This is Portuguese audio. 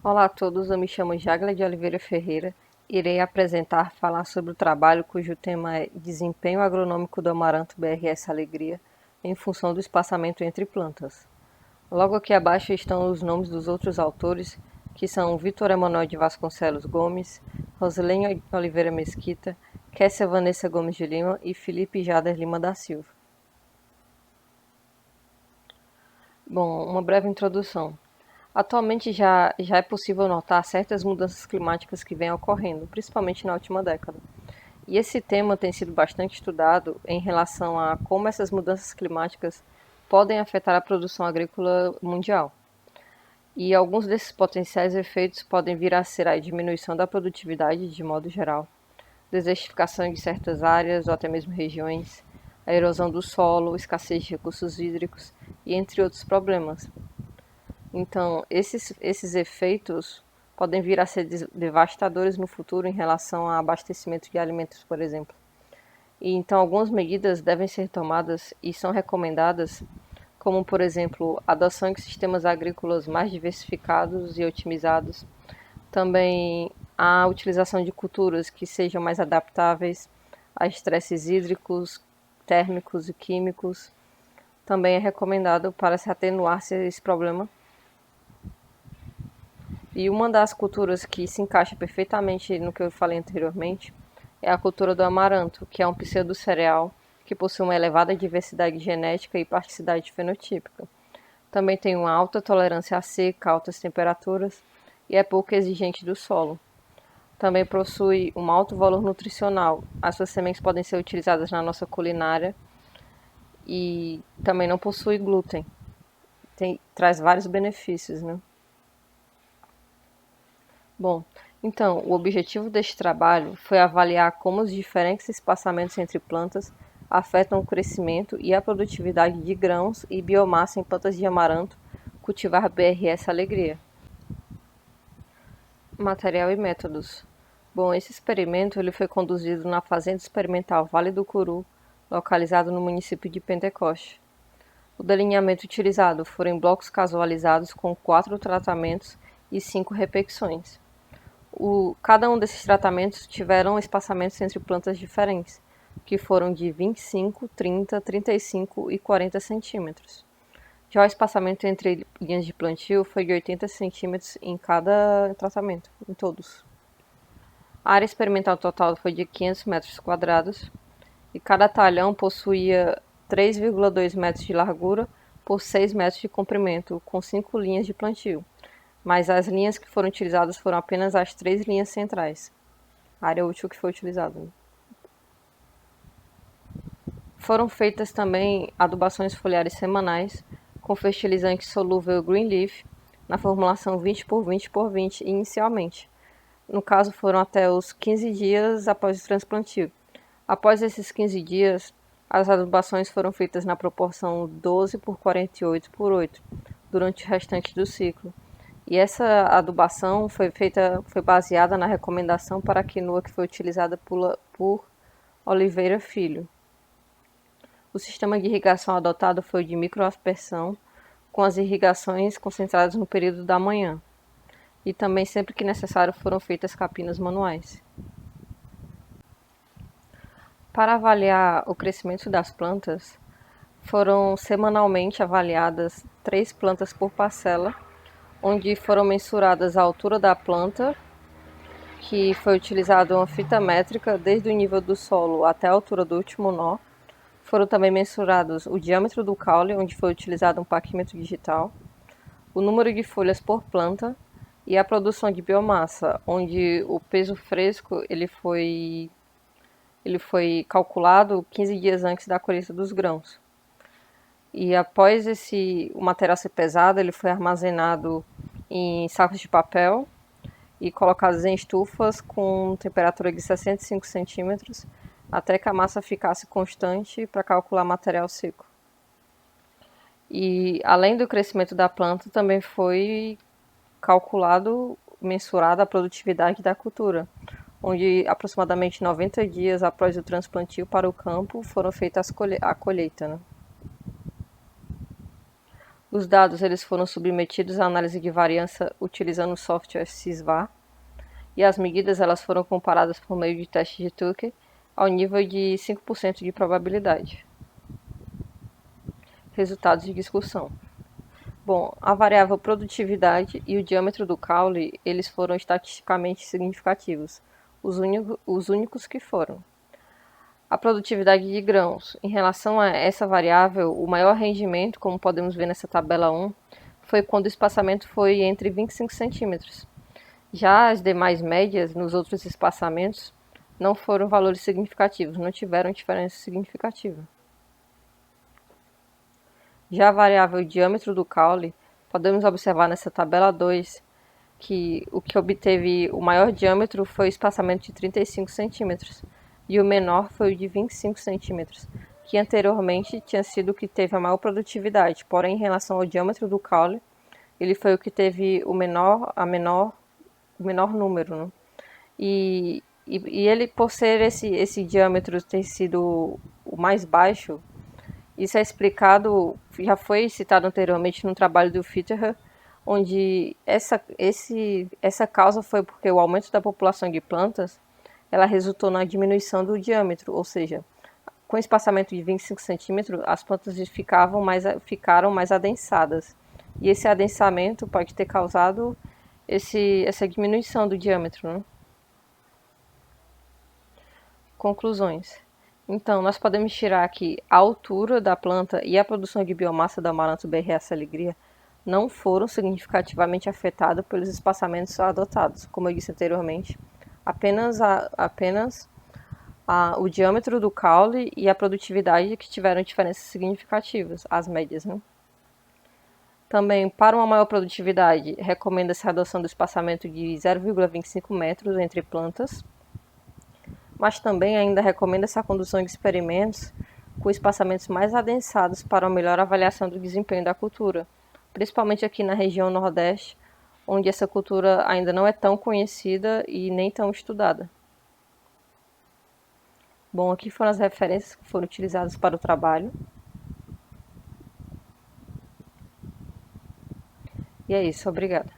Olá a todos, eu me chamo Jagla de Oliveira Ferreira. Irei falar sobre o trabalho cujo tema é Desempenho Agronômico do Amaranto BRS Alegria em função do espaçamento entre plantas. Logo aqui abaixo estão os nomes dos outros autores, que são Vitor Emanuel de Vasconcelos Gomes, Rosilene Oliveira Mesquita, Kessia Vanessa Gomes de Lima e Felipe Jader Lima da Silva. Bom, uma breve introdução. Atualmente já é possível notar certas mudanças climáticas que vêm ocorrendo, principalmente na última década. E esse tema tem sido bastante estudado em relação a como essas mudanças climáticas podem afetar a produção agrícola mundial. E alguns desses potenciais efeitos podem vir a ser a diminuição da produtividade de modo geral, desertificação de certas áreas ou até mesmo regiões, a erosão do solo, escassez de recursos hídricos e entre outros problemas. Então, esses efeitos podem vir a ser devastadores no futuro em relação ao abastecimento de alimentos, por exemplo. E então, algumas medidas devem ser tomadas e são recomendadas, como, por exemplo, a adoção de sistemas agrícolas mais diversificados e otimizados, também a utilização de culturas que sejam mais adaptáveis a estresses hídricos, térmicos e químicos. Também é recomendado para se atenuar esse problema. E uma das culturas que se encaixa perfeitamente no que eu falei anteriormente é a cultura do amaranto, que é um pseudo-cereal que possui uma elevada diversidade genética e plasticidade fenotípica. Também tem uma alta tolerância à seca, altas temperaturas e é pouco exigente do solo. Também possui um alto valor nutricional. As suas sementes podem ser utilizadas na nossa culinária e também não possui glúten. Traz vários benefícios, né? Bom, então, o objetivo deste trabalho foi avaliar como os diferentes espaçamentos entre plantas afetam o crescimento e a produtividade de grãos e biomassa em plantas de amaranto cultivar BRS Alegria. Material e métodos. Bom, esse experimento ele foi conduzido na Fazenda Experimental Vale do Curu, localizado no município de Pentecoste. O delineamento utilizado foram blocos casualizados com 4 tratamentos e 5 repecções. Cada um desses tratamentos tiveram espaçamentos entre plantas diferentes, que foram de 25, 30, 35 e 40 centímetros. Já o espaçamento entre linhas de plantio foi de 80 centímetros em cada tratamento, em todos. A área experimental total foi de 500 metros quadrados e cada talhão possuía 3,2 metros de largura por 6 metros de comprimento, com 5 linhas de plantio. Mas as linhas que foram utilizadas foram apenas as 3 linhas centrais. A área útil que foi utilizada. Foram feitas também adubações foliares semanais com fertilizante solúvel Greenleaf na formulação 20 por 20 por 20 inicialmente. No caso, foram até os 15 dias após o transplantio. Após esses 15 dias, as adubações foram feitas na proporção 12 por 48 por 8 durante o restante do ciclo. E essa adubação foi baseada na recomendação para a quinoa que foi utilizada por Oliveira Filho. O sistema de irrigação adotado foi o de microaspersão, com as irrigações concentradas no período da manhã. E também, sempre que necessário, foram feitas capinas manuais. Para avaliar o crescimento das plantas, foram semanalmente avaliadas 3 plantas por parcela, onde foram mensuradas a altura da planta, que foi utilizada uma fita métrica desde o nível do solo até a altura do último nó. Foram também mensurados o diâmetro do caule, onde foi utilizado um paquímetro digital, o número de folhas por planta e a produção de biomassa, onde o peso fresco ele foi calculado 15 dias antes da colheita dos grãos. E após o material ser pesado, ele foi armazenado em sacos de papel e colocados em estufas com temperatura de 65 centímetros até que a massa ficasse constante para calcular material seco. E além do crescimento da planta, também foi mensurada a produtividade da cultura, onde aproximadamente 90 dias após o transplantio para o campo foram feitas a colheita. Né? Os dados eles foram submetidos à análise de variância utilizando o software Sysvar e as medidas elas foram comparadas por meio de testes de Tucker ao nível de 5% de probabilidade. Resultados de discussão. Bom, a variável produtividade e o diâmetro do caule, eles foram estatisticamente significativos, os únicos que foram. A produtividade de grãos. Em relação a essa variável, o maior rendimento, como podemos ver nessa tabela 1, foi quando o espaçamento foi entre 25 centímetros. Já as demais médias, nos outros espaçamentos, não foram valores significativos, não tiveram diferença significativa. Já a variável diâmetro do caule, podemos observar nessa tabela 2 que o que obteve o maior diâmetro foi o espaçamento de 35 centímetros e o menor foi o de 25 centímetros, que anteriormente tinha sido o que teve a maior produtividade, porém em relação ao diâmetro do caule, ele foi o que teve o menor número, né? E ele, por ser esse diâmetro ter sido o mais baixo, isso é explicado, já foi citado anteriormente no trabalho do Fitterer, onde essa causa foi porque o aumento da população de plantas ela resultou na diminuição do diâmetro, ou seja, com espaçamento de 25 centímetros, as plantas ficaram mais adensadas. E esse adensamento pode ter causado essa diminuição do diâmetro, né? Conclusões. Então, nós podemos tirar que a altura da planta e a produção de biomassa da Amaranto BRS Alegria não foram significativamente afetados pelos espaçamentos adotados, como eu disse anteriormente. Apenas o diâmetro do caule e a produtividade que tiveram diferenças significativas, as médias, né? Também, para uma maior produtividade, recomenda-se a adoção do espaçamento de 0,25 metros entre plantas, mas também ainda recomenda-se a condução de experimentos com espaçamentos mais adensados para uma melhor avaliação do desempenho da cultura, principalmente aqui na região Nordeste, onde essa cultura ainda não é tão conhecida e nem tão estudada. Bom, aqui foram as referências que foram utilizadas para o trabalho. E é isso, obrigada.